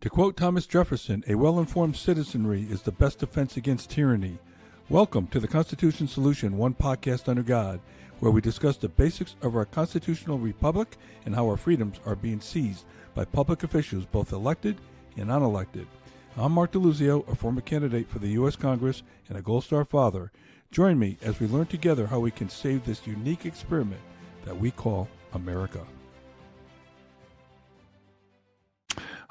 To quote Thomas Jefferson, a well-informed citizenry is the best defense against tyranny. Welcome to the Constitution Solution, one podcast under God, where we discuss the basics of our constitutional republic and how our freedoms are being seized by public officials, both elected and unelected. I'm Mark DeLuzio, a former candidate for the U.S. Congress and a Gold Star father. Join me as we learn together how we can save this unique experiment that we call America.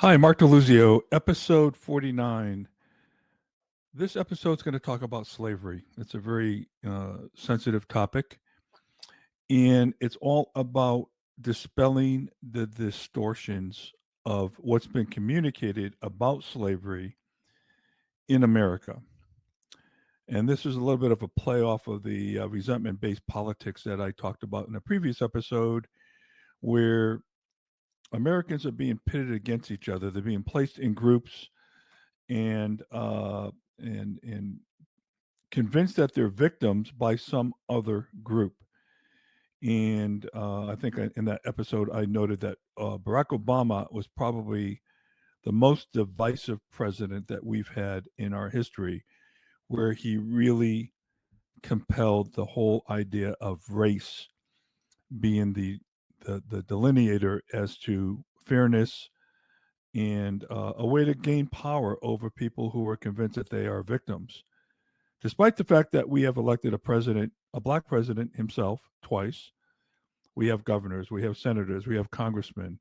Hi, Mark DeLuzio, episode 49. This episode is going to talk about slavery. It's a very sensitive topic, and it's all about dispelling the distortions of what's been communicated about slavery in America. And this is a little bit of a play off of the resentment-based politics that I talked about in a previous episode, where Americans are being pitted against each other. They're being placed in groups and convinced that they're victims by some other group. And I think in that episode I noted that Barack Obama was probably the most divisive president that we've had in our history, where he really compelled the whole idea of race being the delineator as to fairness and a way to gain power over people who are convinced that they are victims. Despite the fact that we have elected a president, a black president himself, twice, we have governors, we have senators, we have congressmen.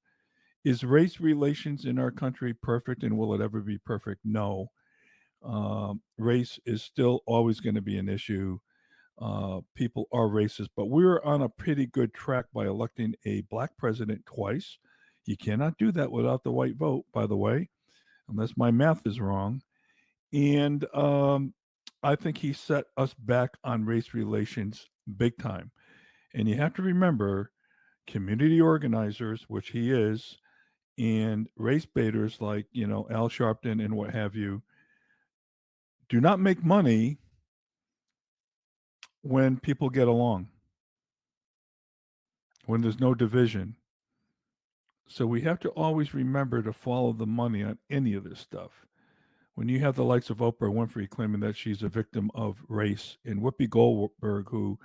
Is race relations in our country perfect, and will it ever be perfect? No. Race is still always going to be an issue. People are racist, but we're on a pretty good track by electing a black president twice. You cannot do that without the white vote, by the way, unless my math is wrong. And I think he set us back on race relations big time. And you have to remember, community organizers, which he is, and race baiters like, Al Sharpton and what have you, do not make money when people get along, when there's no division. So we have to always remember to follow the money on any of this stuff. When you have the likes of Oprah Winfrey claiming that she's a victim of race, and Whoopi Goldberg, who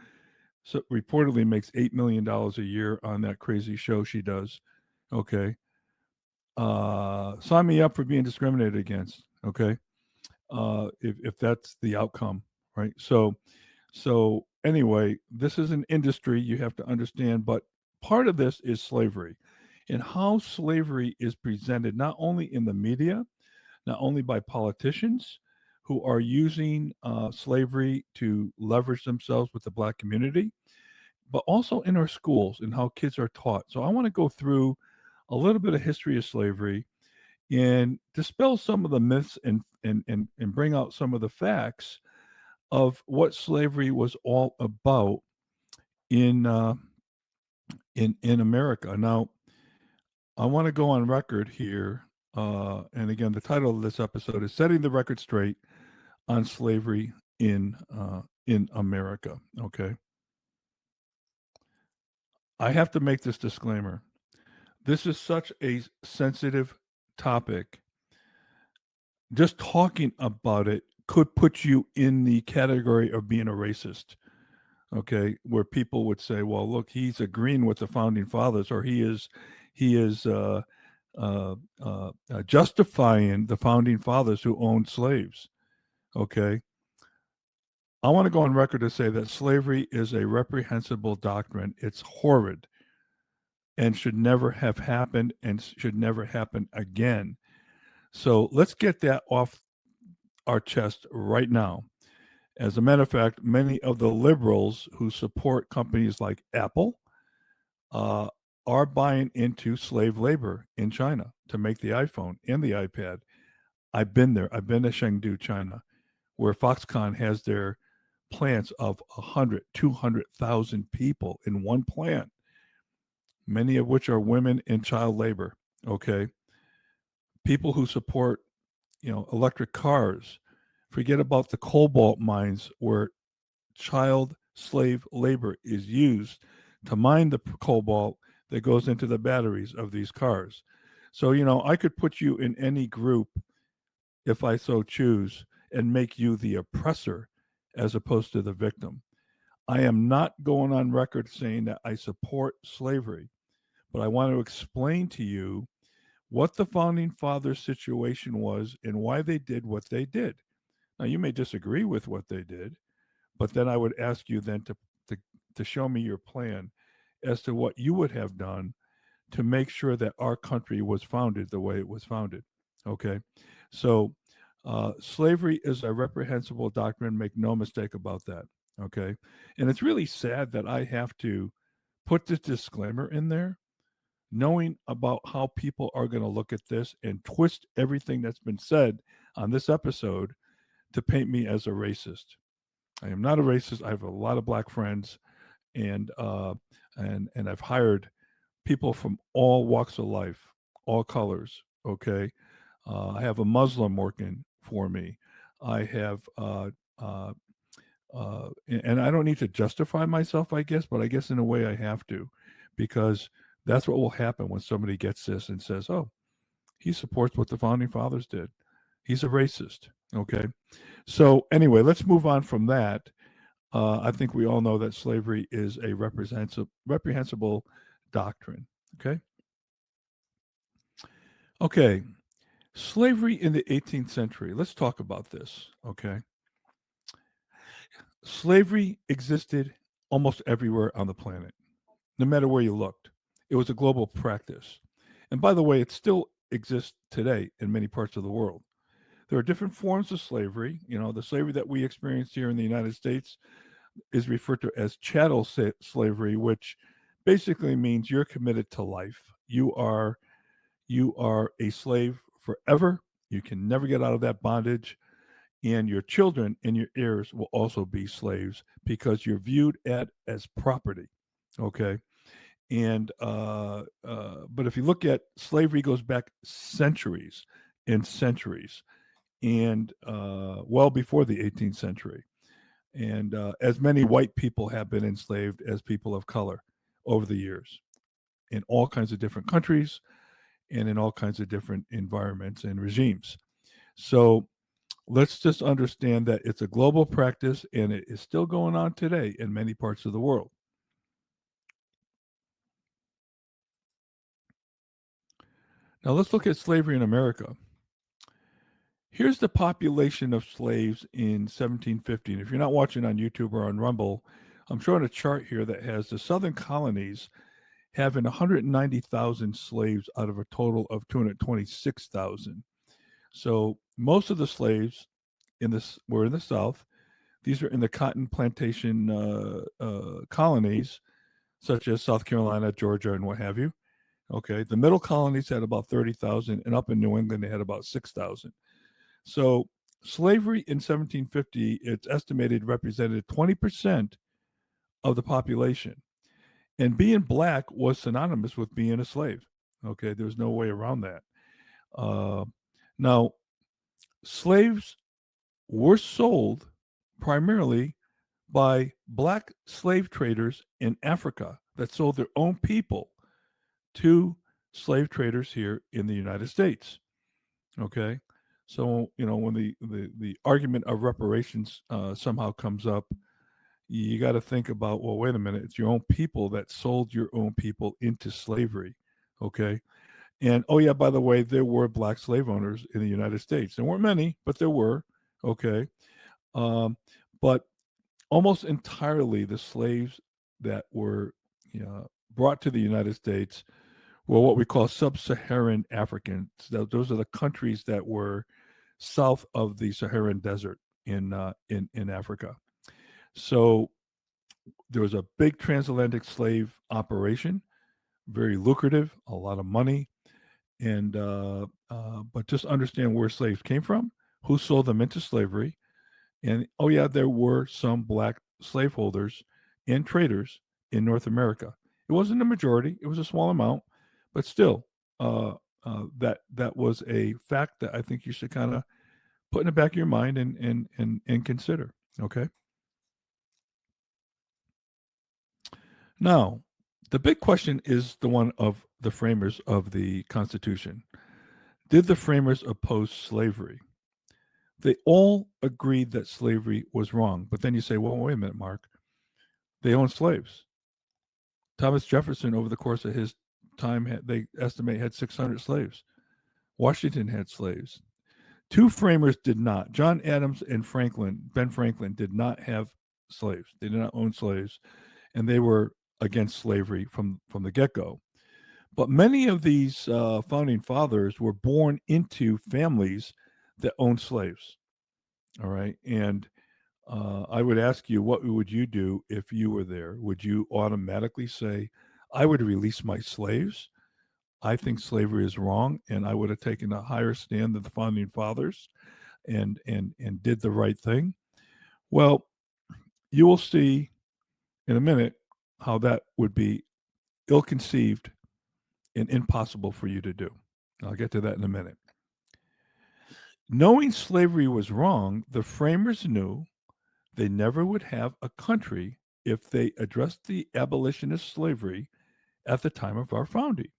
reportedly makes $8 million a year on that crazy show she does, okay, sign me up for being discriminated against, okay, if that's the outcome, right? So anyway, this is an industry you have to understand, but part of this is slavery and how slavery is presented not only in the media, not only by politicians who are using slavery to leverage themselves with the black community, but also in our schools and how kids are taught. So I want to go through a little bit of history of slavery and dispel some of the myths and bring out some of the facts of what slavery was all about in America. Now, I want to go on record here, and again, the title of this episode is "Setting the Record Straight on Slavery in America." Okay, I have to make this disclaimer. This is such a sensitive topic. Just talking about it could put you in the category of being a racist. Okay, where people would say, "Well, look, he's agreeing with the founding fathers, or he is justifying the founding fathers who owned slaves." Okay, I want to go on record to say that slavery is a reprehensible doctrine. It's horrid and should never have happened and should never happen again. So let's get that off our chest right now. As a matter of fact, many of the liberals who support companies like Apple are buying into slave labor in China to make the iPhone and the iPad. I've been there. I've been to Chengdu, China, where Foxconn has their plants of 100, 200,000 people in one plant, many of which are women in child labor, okay? People who support, electric cars, forget about the cobalt mines where child slave labor is used to mine the cobalt that goes into the batteries of these cars. So, I could put you in any group if I so choose and make you the oppressor as opposed to the victim. I am not going on record saying that I support slavery, but I want to explain to you what the founding fathers' situation was and why they did what they did. Now, you may disagree with what they did, but then I would ask you then to, to show me your plan as to what you would have done to make sure that our country was founded the way it was founded. Okay. So, slavery is a reprehensible doctrine. Make no mistake about that. Okay. And it's really sad that I have to put this disclaimer in there, knowing about how people are going to look at this and twist everything that's been said on this episode to paint me as a racist. I am not a racist. I have a lot of black friends, and and I've hired people from all walks of life, all colors. Okay, I have a Muslim working for me. I have, uh, and I don't need to justify myself, I guess, but I guess in a way I have to, because that's what will happen when somebody gets this and says, "Oh, he supports what the founding fathers did. He's a racist." Okay, so anyway, let's move on from that. I think we all know that slavery is a reprehensible doctrine. Okay. Okay. Slavery in the 18th century. Let's talk about this. Okay. Slavery existed almost everywhere on the planet, no matter where you looked. It was a global practice. And by the way, it still exists today in many parts of the world. There are different forms of slavery. The slavery that we experienced here in the United States is referred to as chattel slavery, which basically means you're committed to life. You are a slave forever. You can never get out of that bondage, and your children and your heirs will also be slaves because you're viewed as property. Okay, and but if you look at slavery, goes back centuries and centuries, and well before the 18th century. And as many white people have been enslaved as people of color over the years in all kinds of different countries and in all kinds of different environments and regimes. So let's just understand that it's a global practice and it is still going on today in many parts of the world. Now let's look at slavery in America. Here's the population of slaves in 1750. And if you're not watching on YouTube or on Rumble, I'm showing a chart here that has the southern colonies having 190,000 slaves out of a total of 226,000. So most of the slaves in this were in the South. These are in the cotton plantation colonies, such as South Carolina, Georgia, and what have you. Okay, the middle colonies had about 30,000, and up in New England they had about 6,000. So slavery in 1750, it's estimated, represented 20% of the population. And being black was synonymous with being a slave. Okay, there was no way around that. Uh, Now, slaves were sold primarily by black slave traders in Africa that sold their own people to slave traders here in the United States. Okay, so when the argument of reparations somehow comes up, you got to think about, well, wait a minute, it's your own people that sold your own people into slavery. Okay, and oh yeah, by the way, there were black slave owners in the United States. There weren't many, but there were. Okay, um, but almost entirely the slaves that were brought to the United States were what we call sub-Saharan Africans. Those are the countries that were south of the Saharan Desert in Africa. So there was a big transatlantic slave operation, very lucrative, a lot of money, and but just understand where slaves came from, who sold them into slavery, and oh yeah, there were some black slaveholders and traders in North America. It wasn't a majority; it was a small amount, but still, that was a fact that I think you should kind of put in the back of your mind and consider. Okay. Now, The big question is the one of the framers of the Constitution. Did the framers oppose slavery? They all agreed that slavery was wrong. But then you say, well, wait a minute, Mark. They owned slaves. Thomas Jefferson, over the course of his time, they estimate had 600 slaves. Washington had slaves. Two framers did not. John Adams and Ben Franklin, did not have slaves. They did not own slaves, and they were against slavery from the get go. But many of these founding fathers were born into families that owned slaves. All right, and I would ask you, what would you do if you were there? Would you automatically say, I would release my slaves? I think slavery is wrong, and I would have taken a higher stand than the founding fathers and did the right thing. Well, you will see in a minute how that would be ill conceived and impossible for you to do. I'll get to that in a minute. Knowing slavery was wrong, the framers knew they never would have a country if they addressed the abolitionist slavery at the time of our founding.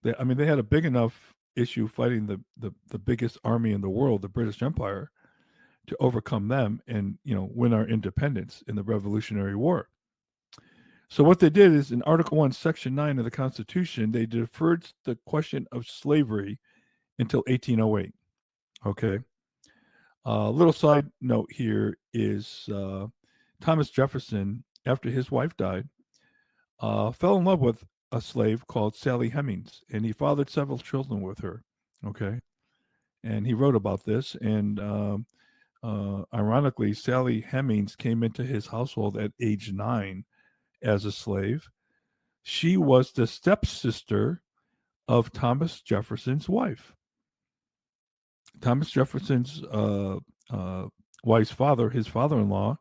They had a big enough issue fighting the biggest army in the world, the British Empire, to overcome them and win our independence in the Revolutionary War. So what they did is in Article 1, Section 9 of the Constitution, they deferred the question of slavery until 1808. Okay. A little side note here is Thomas Jefferson, after his wife died, fell in love with a slave called Sally Hemings, and he fathered several children with her. Okay. And he wrote about this. And ironically, Sally Hemings came into his household at age 9 as a slave. She was the stepsister of Thomas Jefferson's wife. Thomas Jefferson's wife's father, his father in law,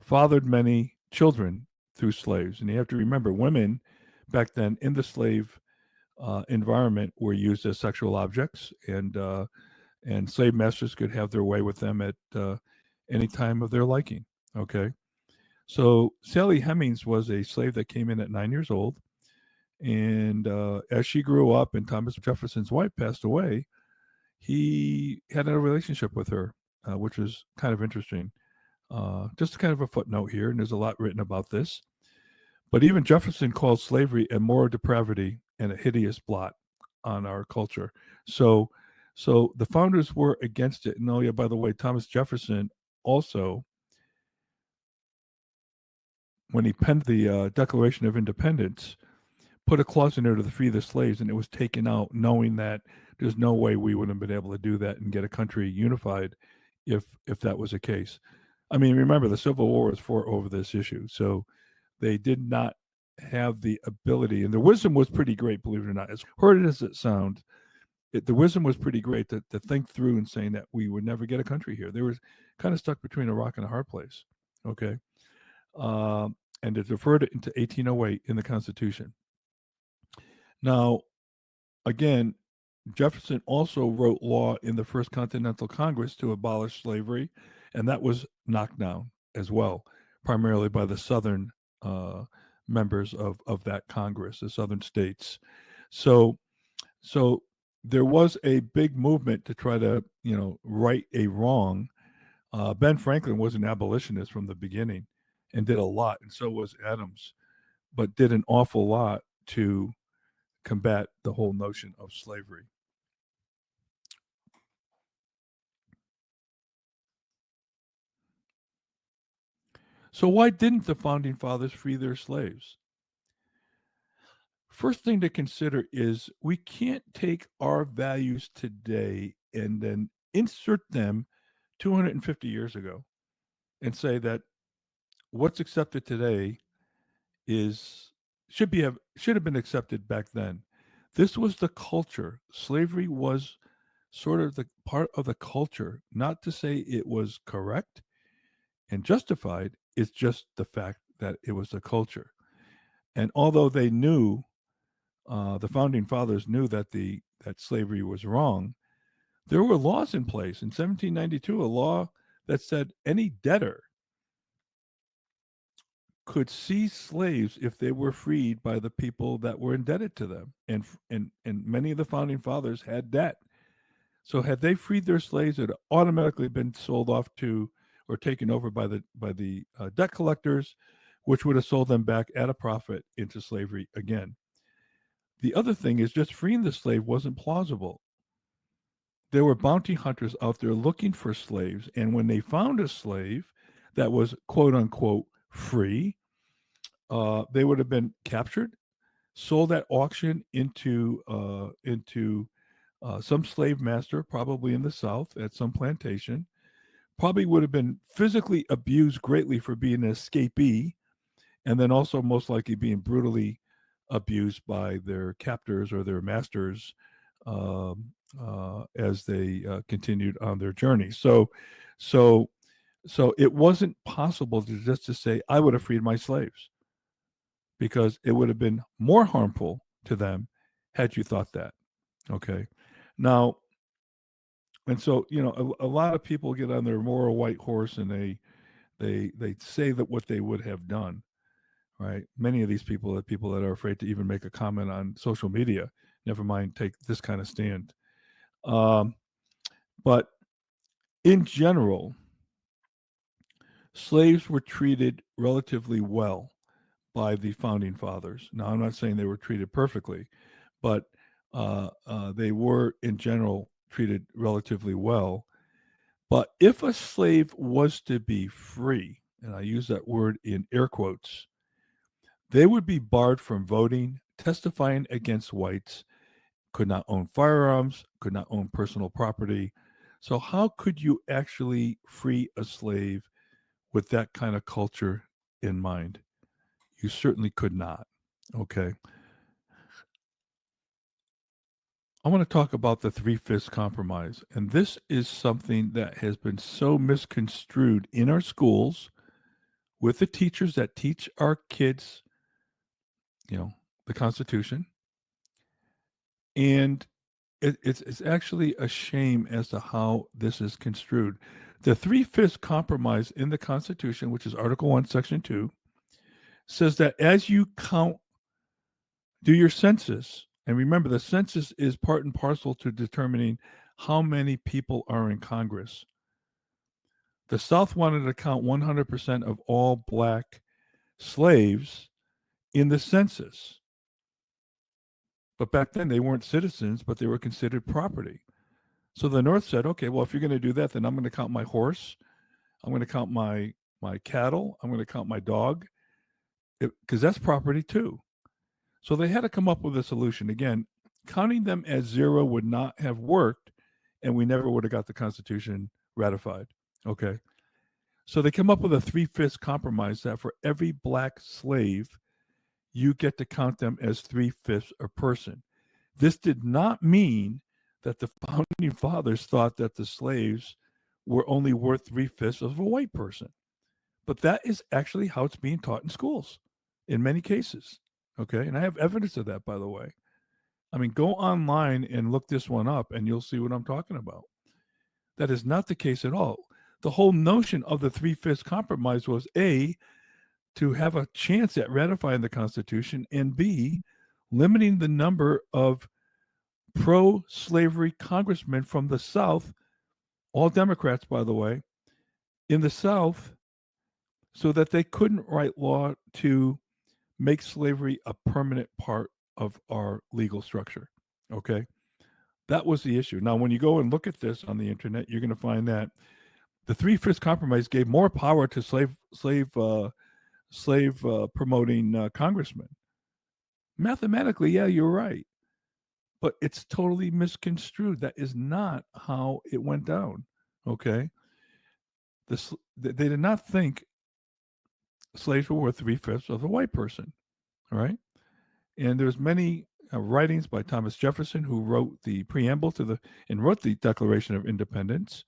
fathered many children through slaves. And you have to remember, women back then in the slave environment were used as sexual objects, and slave masters could have their way with them at any time of their liking. Okay. So Sally Hemings was a slave that came in at 9 years old. And as she grew up and Thomas Jefferson's wife passed away, he had a relationship with her, which was kind of interesting. Just kind of a footnote here, and there's a lot written about this. But even Jefferson called slavery a moral depravity and a hideous blot on our culture. So the founders were against it. And oh yeah, by the way, Thomas Jefferson also, when he penned the Declaration of Independence, put a clause in there to free the slaves, and it was taken out, knowing that there's no way we would have been able to do that and get a country unified if that was the case. I mean, remember the Civil War was fought over this issue, so they did not have the ability, and the wisdom was pretty great, believe it or not. As hard as it sounds, the wisdom was pretty great to think through and saying that we would never get a country here. They were kind of stuck between a rock and a hard place. Okay. And they deferred it into 1808 in the Constitution. Now, again, Jefferson also wrote law in the First Continental Congress to abolish slavery, and that was knocked down as well, primarily by the Southern members of that Congress, the Southern states. So there was a big movement to try to right a wrong. Ben Franklin was an abolitionist from the beginning and did a lot, and so was Adams, but did an awful lot to combat the whole notion of slavery. So why didn't the founding fathers free their slaves? First thing to consider is we can't take our values today and then insert them 250 years ago and say that what's accepted today is should have been accepted back then. This was the culture. Slavery was sort of the part of the culture. Not to say it was correct and justified, it's just the fact that it was the culture. And although they knew, the founding fathers knew that that slavery was wrong, there were laws in place. In 1792, a law that said any debtor could seize slaves if they were freed by the people that were indebted to them, and many of the founding fathers had debt. So had they freed their slaves, it had automatically been sold off to or taken over by the debt collectors, which would have sold them back at a profit into slavery again. The other thing is just freeing the slave wasn't plausible. There were bounty hunters out there looking for slaves, and when they found a slave that was quote unquote free, they would have been captured, sold at auction into some slave master, probably in the South at some plantation. Probably would have been physically abused greatly for being an escapee, and then also most likely being brutally abused by their captors or their masters as they continued on their journey. So, so it wasn't possible to just to say I would have freed my slaves because it would have been more harmful to them had you thought that. Okay, now and so a lot of people get on their moral white horse and they say that what they would have done, right? Many of these people are people that are afraid to even make a comment on social media, never mind take this kind of stand. um, but in general, slaves were treated relatively well by the founding fathers. Now I'm not saying they were treated perfectly, but they were in general treated relatively well. But if a slave was to be free, and I use that word in air quotes, they would be barred from voting, testifying against whites, could not own firearms, could not own personal property. So, how could you actually free a slave with that kind of culture in mind? You certainly could not. Okay. I want to talk about the three-fifths compromise. And this is something that has been so misconstrued in our schools with the teachers that teach our kids, you know, the Constitution. And it's actually a shame as to how this is construed. The three-fifths compromise in the Constitution, which is Article 1, Section 2, says that as you count, do your census, and remember the census is part and parcel to determining how many people are in Congress. The South wanted to count 100% of all black slaves in the census. But back then they weren't citizens, but they were considered property. So the North said, okay, well, if you're going to do that, then I'm going to count my horse. I'm going to count my cattle. I'm going to count my dog because that's property too. So they had to come up with a solution. Again, counting them as zero would not have worked, and we never would have got the Constitution ratified. Okay. So they come up with a three-fifths compromise that for every black slave, you get to count them as three-fifths a person. This did not mean that the founding fathers thought that the slaves were only worth three-fifths of a white person. But that is actually how it's being taught in schools in many cases. Okay. And I have evidence of that, by the way. I mean, go online and look this one up and you'll see what I'm talking about. That is not the case at all. The whole notion of the three-fifths compromise was A, to have a chance at ratifying the Constitution, and B, limiting the number of pro slavery congressmen from the South, all Democrats, by the way, in the South, so that they couldn't write law to make slavery a permanent part of our legal structure. Okay. That was the issue. Now, when you go and look at this on the internet, you're going to find that the three-fifths compromise gave more power to slave promoting congressmen. Mathematically, yeah, you're right, but it's totally misconstrued. That is not how it went down. Okay, they did not think slaves were worth three-fifths of a white person. All right, and there's many writings by Thomas Jefferson, who wrote the preamble to the and wrote the Declaration of Independence.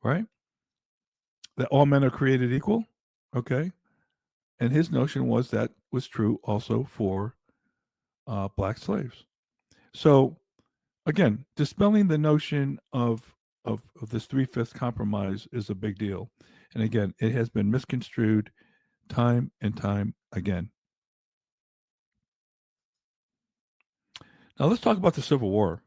Right, that all men are created equal. Okay, and his notion was that was true also for black slaves. So again, dispelling the notion of this three-fifths compromise is a big deal. And again, it has been misconstrued time and time again. Now let's talk about the Civil War.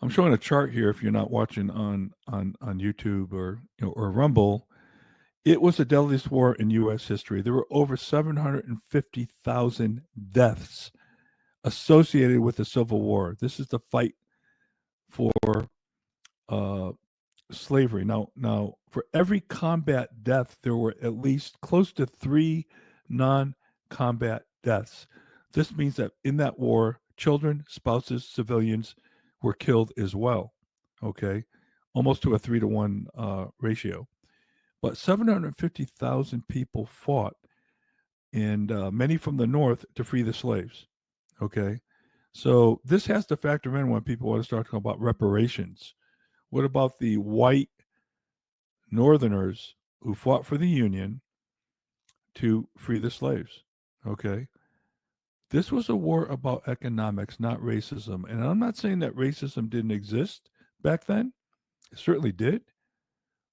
I'm showing a chart here. If you're not watching on YouTube or Rumble, it was the deadliest war in U.S. history. There were over 750,000 deaths associated with the Civil War. This is the fight for uh, slavery. Now, for every combat death, there were at least close to 3 non-combat deaths. This means that in that war, children, spouses, civilians were killed as well. Okay, almost to a 3-to-1 ratio. But 750,000 people fought, and many from the North, to free the slaves. Okay, so this has to factor in when people want to start talking about reparations. What about the white Northerners who fought for the Union to free the slaves? Okay, this was a war about economics, not racism. And I'm not saying that racism didn't exist back then, it certainly did.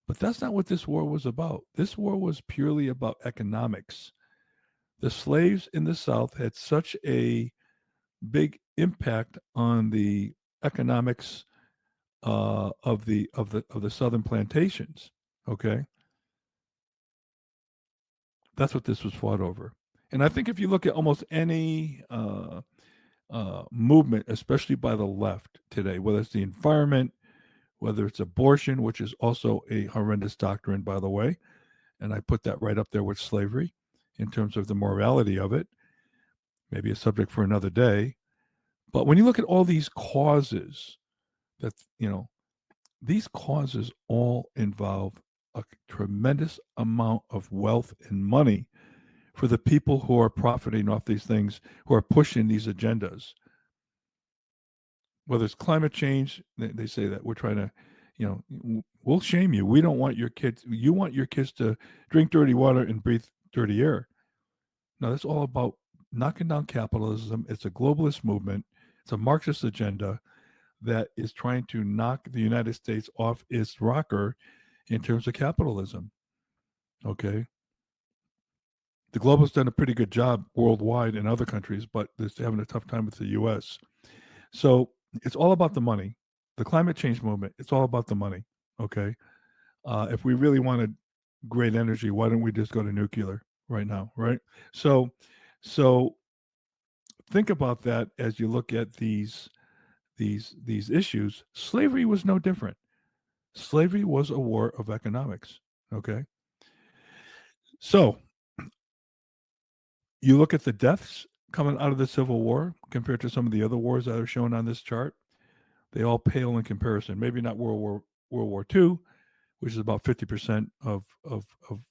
But that's not what this war was about. This war was purely about economics. The slaves in the South had such a big impact on the economics of the southern plantations. Okay, that's what this was fought over. And I think if you look at almost any movement, especially by the left today, whether it's the environment, whether it's abortion, which is also a horrendous doctrine, by the way, and I put that right up there with slavery in terms of the morality of it, maybe a subject for another day. But when you look at all these causes, that these causes all involve a tremendous amount of wealth and money for the people who are profiting off these things, who are pushing these agendas. Whether it's climate change, they say that we're trying to, we'll shame you. We don't want your kids. You want your kids to drink dirty water and breathe dirty air. No, that's all about knocking down capitalism. It's a globalist movement. It's a Marxist agenda that is trying to knock the United States off its rocker in terms of capitalism. Okay. The globalists done a pretty good job worldwide in other countries, but they're having a tough time with the US. So it's all about the money. The climate change movement, it's all about the money. Okay. If we really wanted great energy, why don't we just go to nuclear right now? Right. So think about that as you look at these issues. Slavery was no different. Slavery was a war of economics. Okay. So you look at the deaths coming out of the Civil War compared to some of the other wars that are shown on this chart, they all pale in comparison. Maybe not World War II, which is about 50% of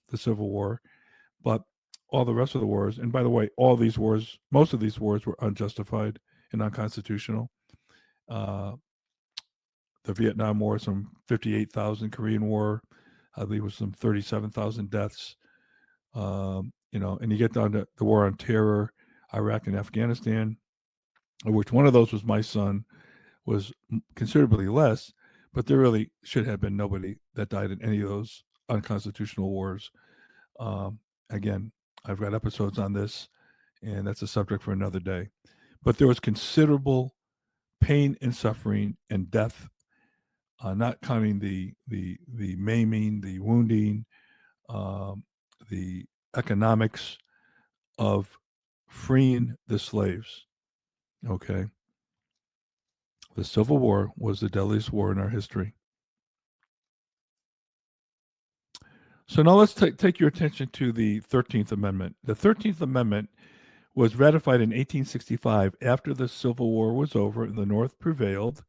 the Civil War, but all the rest of the wars. And by the way, all these wars, most of these wars were unjustified and unconstitutional. Uh, the Vietnam War, some 58,000. Korean War, I believe, was some 37,000 deaths. And you get down to the war on terror, Iraq and Afghanistan, of which one of those was my son, was considerably less, but there really should have been nobody that died in any of those unconstitutional wars. Again, I've got episodes on this, and that's a subject for another day. But there was considerable pain and suffering and death, not counting the maiming, the wounding, um, the economics of freeing the slaves. Okay. The Civil War was the deadliest war in our history. So now let's take your attention to the 13th Amendment. The 13th Amendment was ratified in 1865 after the Civil War was over and the North prevailed.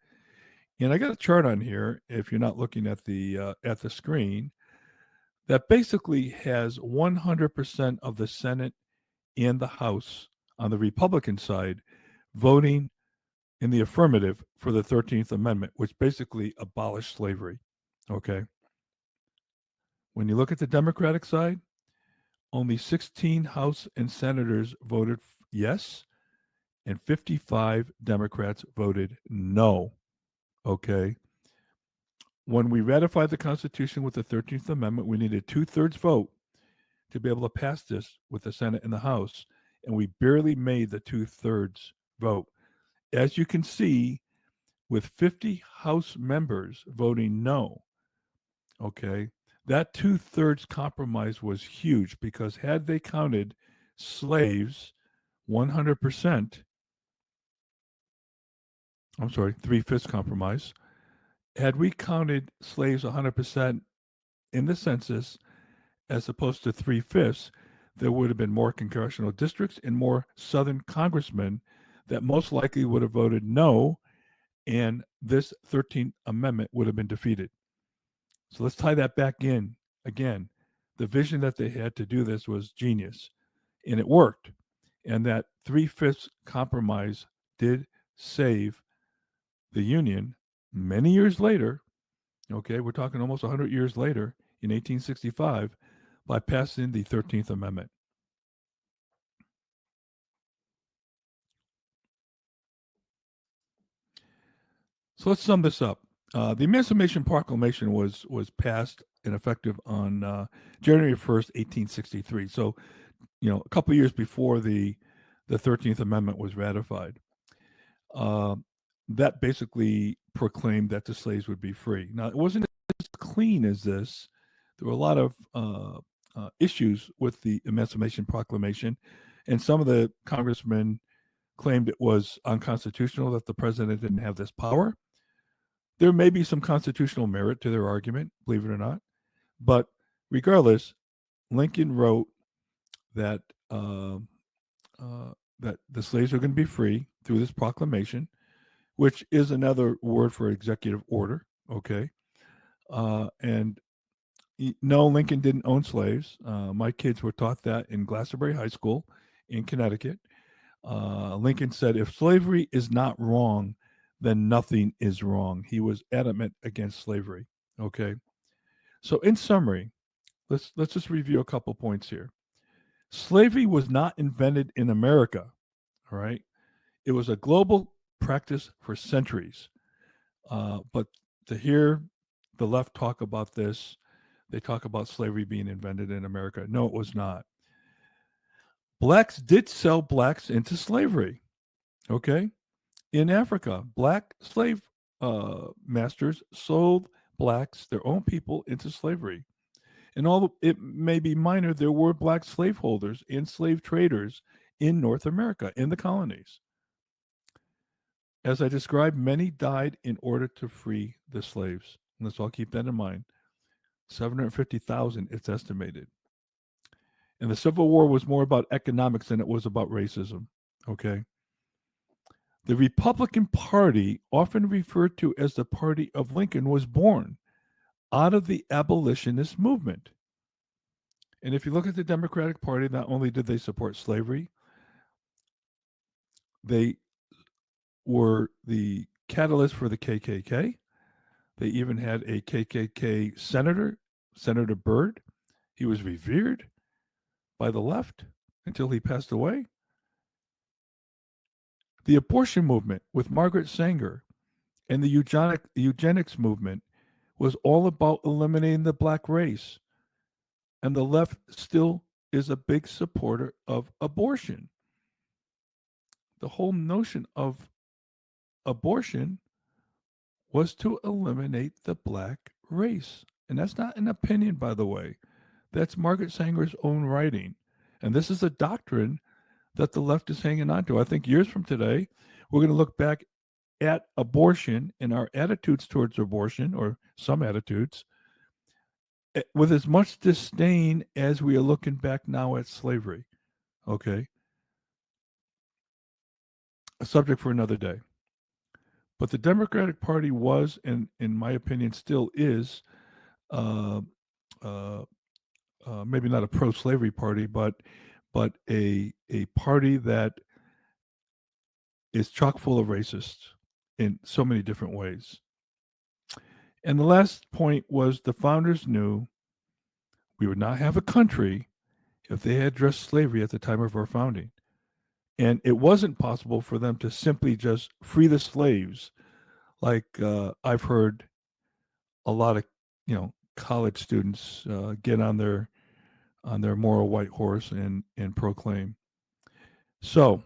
And I got a chart on here, if you're not looking at the screen, that basically has 100% of the Senate and the House on the Republican side voting in the affirmative for the 13th Amendment, which basically abolished slavery. Okay. When you look at the Democratic side, only 16 House and senators voted yes, and 55 Democrats voted no. Okay. When we ratified the Constitution with the 13th Amendment, we needed 2/3 vote to be able to pass this with the Senate and the House, and we barely made the 2/3 vote. As you can see, with 50 House members voting no, okay, that 2/3 compromise was huge because had they counted slaves 100%, I'm sorry, 3/5 compromise, had we counted slaves 100% in the census as opposed to 3/5, there would have been more congressional districts and more Southern congressmen that most likely would have voted no, and this 13th Amendment would have been defeated. So let's tie that back in again. The vision that they had to do this was genius, and it worked. And that 3/5 compromise did save the Union many years later. Okay, we're talking almost 100 years later in 1865 by passing the 13th Amendment. So let's sum this up. The Emancipation Proclamation was passed and effective on January 1st, 1863. So, a couple of years before the 13th Amendment was ratified. Uh, that basically proclaimed that the slaves would be free. Now, it wasn't as clean as this. There were a lot of issues with the Emancipation Proclamation, and some of the congressmen claimed it was unconstitutional that the president didn't have this power. There may be some constitutional merit to their argument, believe it or not. But regardless, Lincoln wrote that that the slaves are going to be free through this proclamation, which is another word for executive order. Okay, and no, Lincoln didn't own slaves. My kids were taught that in Glastonbury High School in Connecticut. Lincoln said, "If slavery is not wrong, then nothing is wrong." He was adamant against slavery. Okay, so in summary, let's just review a couple points here. Slavery was not invented in America. All right, it was a global practice for centuries. But to hear the left talk about this, they talk about slavery being invented in America. No, it was not. Blacks did sell blacks into slavery. Okay, in Africa, black slave masters sold blacks, their own people, into slavery. And although it may be minor, there were black slaveholders and slave traders in North America, in the colonies. As I described, many died in order to free the slaves. Let's all keep that in mind. 750,000, it's estimated. And the Civil War was more about economics than it was about racism. Okay. The Republican Party, often referred to as the Party of Lincoln, was born out of the abolitionist movement. And if you look at the Democratic Party, not only did they support slavery, they were the catalyst for the KKK. They even had a KKK senator, Senator Byrd. He was revered by the left until he passed away. The abortion movement with Margaret Sanger and the eugenics movement was all about eliminating the black race. And the left still is a big supporter of abortion. The whole notion of abortion was to eliminate the black race. And that's not an opinion, by the way. That's Margaret Sanger's own writing. And this is a doctrine that the left is hanging on to. I think years from today, we're going to look back at abortion and our attitudes towards abortion, or some attitudes, with as much disdain as we are looking back now at slavery. Okay? A subject for another day. But the Democratic Party was, and in my opinion, still is, uh, uh, maybe not a pro-slavery party, but a party that is chock full of racists in so many different ways. And the last point was the founders knew we would not have a country if they had addressed slavery at the time of our founding. And it wasn't possible for them to simply just free the slaves, like I've heard a lot of college students get on their on their moral white horse and proclaim. So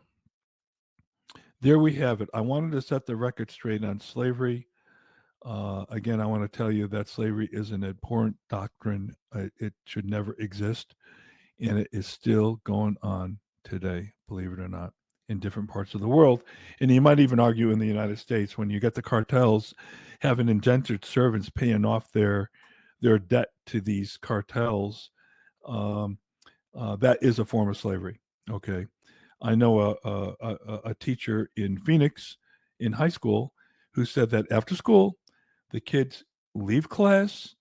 there we have it. I wanted to set the record straight on slavery. Again, I want to tell you that slavery is an abhorrent doctrine. It should never exist, and it is still going on today, believe it or not, in different parts of the world. And you might even argue in the United States, when you get the cartels having indentured servants paying off their debt to these cartels, um, that is a form of slavery. Okay, I know a teacher in Phoenix in high school who said that after school, the kids leave class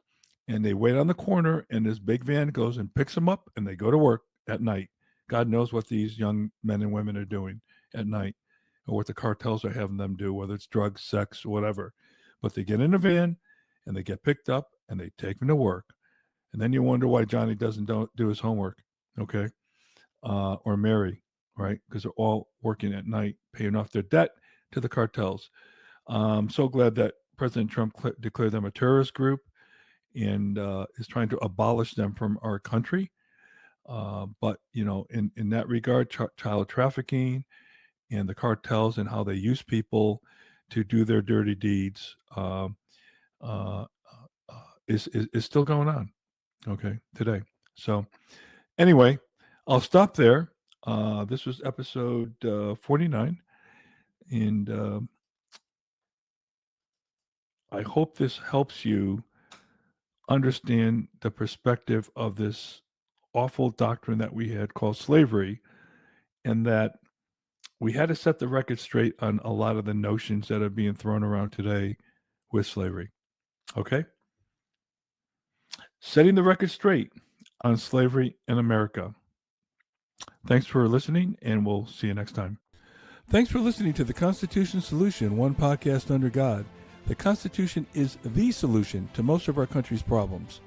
and they wait on the corner, and this big van goes and picks them up, and they go to work at night. God knows what these young men and women are doing at night, or what the cartels are having them do, whether it's drugs, sex, whatever. But they get in a van and they get picked up and they take them to work. And then you wonder why Johnny doesn't do his homework, okay? Or Mary, right? Because they're all working at night, paying off their debt to the cartels. I'm so glad that President Trump declared them a terrorist group and is trying to abolish them from our country. But, in that regard, child trafficking and the cartels and how they use people to do their dirty deeds uh, is still going on, okay, today. So, anyway, I'll stop there. This was episode 49, and I hope this helps you understand the perspective of this awful doctrine that we had called slavery, and that we had to set the record straight on a lot of the notions that are being thrown around today with slavery. Okay? Setting the record straight on slavery in America. Thanks for listening, and we'll see you next time. Thanks for listening to the Constitution Solution, one podcast under God. The Constitution is the solution to most of our country's problems.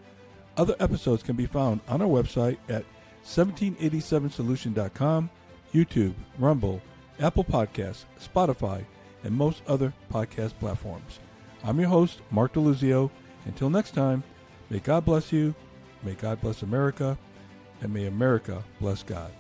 Other episodes can be found on our website at 1787solution.com, YouTube, Rumble, Apple Podcasts, Spotify, and most other podcast platforms. I'm your host, Mark DeLuzio. Until next time, may God bless you, may God bless America, and may America bless God.